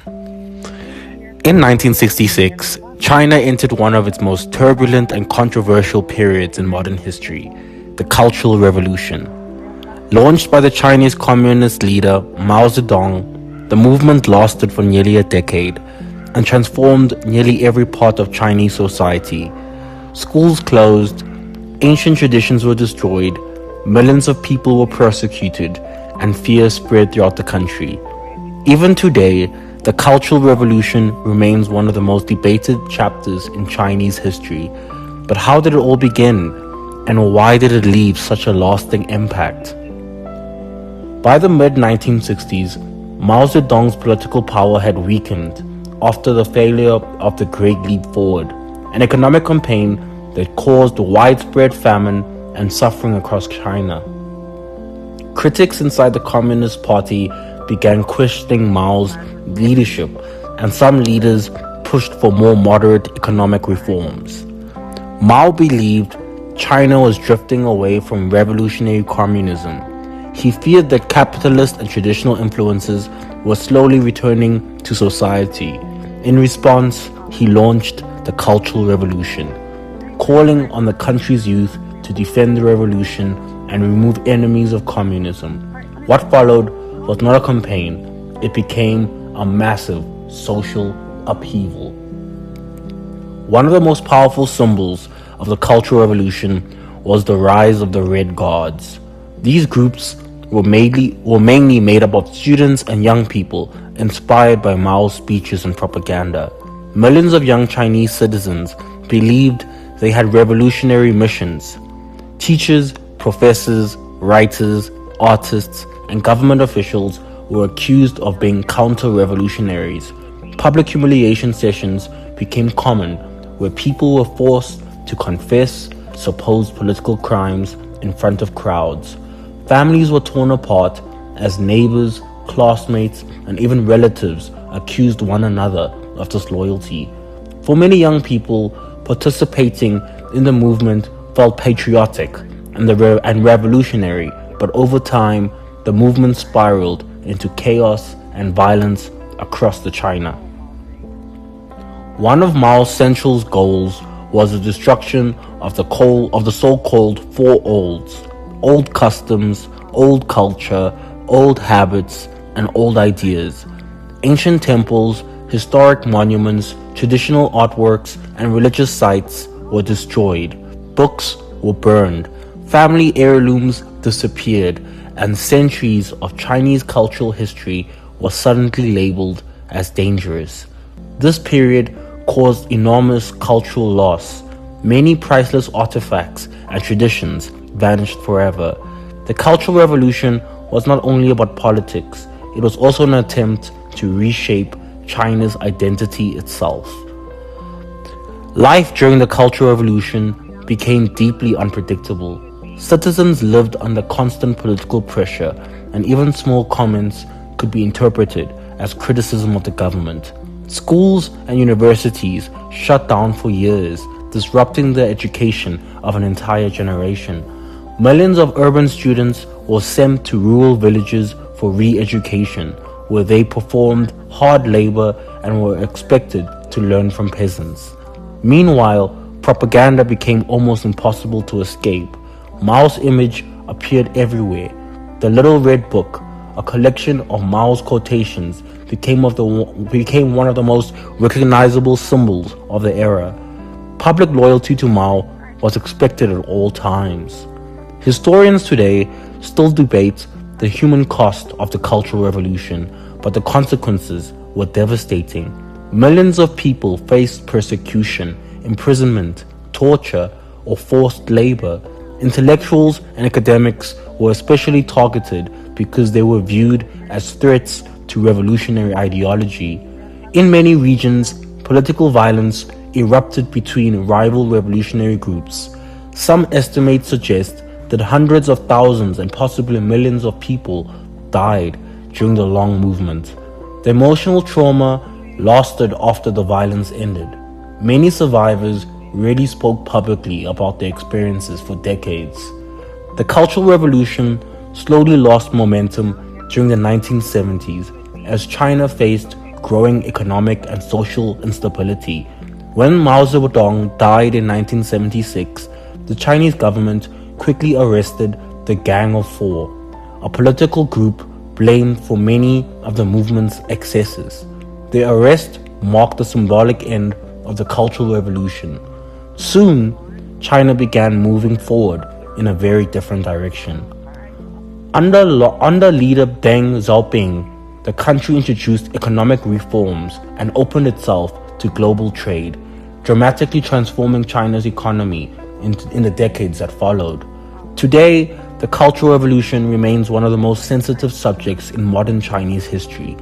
In 1966, China entered one of its most turbulent and controversial periods in modern history, the Cultural Revolution. Launched by the Chinese Communist leader Mao Zedong, the movement lasted for nearly a decade and transformed nearly every part of Chinese society. Schools closed, ancient traditions were destroyed, millions of people were persecuted, and fear spread throughout the country. Even today, the Cultural Revolution remains one of the most debated chapters in Chinese history. But how did it all begin, and why did it leave such a lasting impact? By the mid-1960s, Mao Zedong's political power had weakened after the failure of the Great Leap Forward, an economic campaign that caused widespread famine and suffering across China. Critics inside the Communist Party began questioning Mao's leadership, and some leaders pushed for more moderate economic reforms. Mao believed China was drifting away from revolutionary communism. He feared that capitalist and traditional influences were slowly returning to society. In response, he launched the Cultural Revolution, calling on the country's youth to defend the revolution and remove enemies of communism. What followed was not a campaign, it became a massive social upheaval. One of the most powerful symbols of the Cultural Revolution was the rise of the Red Guards. These groups were mainly made up of students and young people inspired by Mao's speeches and propaganda. Millions of young Chinese citizens believed they had revolutionary missions. Teachers, professors, writers, artists, and government officials were accused of being counter-revolutionaries. Public humiliation sessions became common, where people were forced to confess supposed political crimes in front of crowds. Families were torn apart as neighbors, classmates, and even relatives accused one another of disloyalty. For many young people, participating in the movement felt patriotic and revolutionary, but over time, the movement spiraled into chaos and violence across the China. One of Mao's central goals was the destruction of the so-called Four Olds: old customs, old culture, old habits, and old ideas. Ancient temples, historic monuments, traditional artworks, and religious sites were destroyed. Books were burned. Family heirlooms disappeared, and centuries of Chinese cultural history were suddenly labeled as dangerous. This period caused enormous cultural loss. Many priceless artifacts and traditions vanished forever. The Cultural Revolution was not only about politics, it was also an attempt to reshape China's identity itself. Life during the Cultural Revolution became deeply unpredictable. Citizens lived under constant political pressure, and even small comments could be interpreted as criticism of the government. Schools and universities shut down for years, disrupting the education of an entire generation. Millions of urban students were sent to rural villages for re-education, where they performed hard labor and were expected to learn from peasants. Meanwhile, propaganda became almost impossible to escape. Mao's image appeared everywhere. The Little Red Book, a collection of Mao's quotations, became one of the most recognizable symbols of the era. Public loyalty to Mao was expected at all times. Historians today still debate the human cost of the Cultural Revolution, but the consequences were devastating. Millions of people faced persecution, imprisonment, torture, or forced labor. Intellectuals and academics were especially targeted because they were viewed as threats to revolutionary ideology. In many regions, political violence erupted between rival revolutionary groups. Some estimates suggest that hundreds of thousands and possibly millions of people died during the long movement. The emotional trauma lasted after the violence ended. Many survivors rarely spoke publicly about their experiences for decades. The Cultural Revolution slowly lost momentum during the 1970s as China faced growing economic and social instability. When Mao Zedong died in 1976, the Chinese government quickly arrested the Gang of Four, a political group blamed for many of the movement's excesses. Their arrest marked the symbolic end of the Cultural Revolution. Soon, China began moving forward in a very different direction. Under leader Deng Xiaoping, the country introduced economic reforms and opened itself to global trade, dramatically transforming China's economy in the decades that followed. Today, the Cultural Revolution remains one of the most sensitive subjects in modern Chinese history.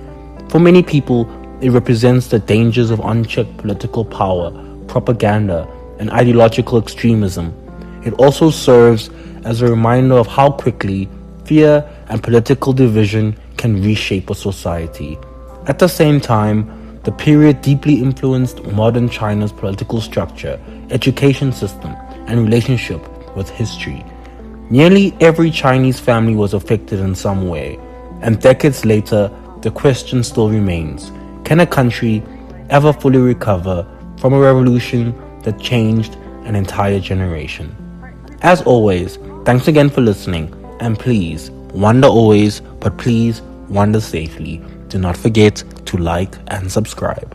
For many people, it represents the dangers of unchecked political power, propaganda, and ideological extremism. It also serves as a reminder of how quickly fear and political division can reshape a society. At the same time, the period deeply influenced modern China's political structure, education system, and relationship with history. Nearly every Chinese family was affected in some way, and decades later, the question still remains: can a country ever fully recover from a revolution that changed an entire generation? As always, thanks again for listening, and please, wander always, but please wander safely. Do not forget to like and subscribe.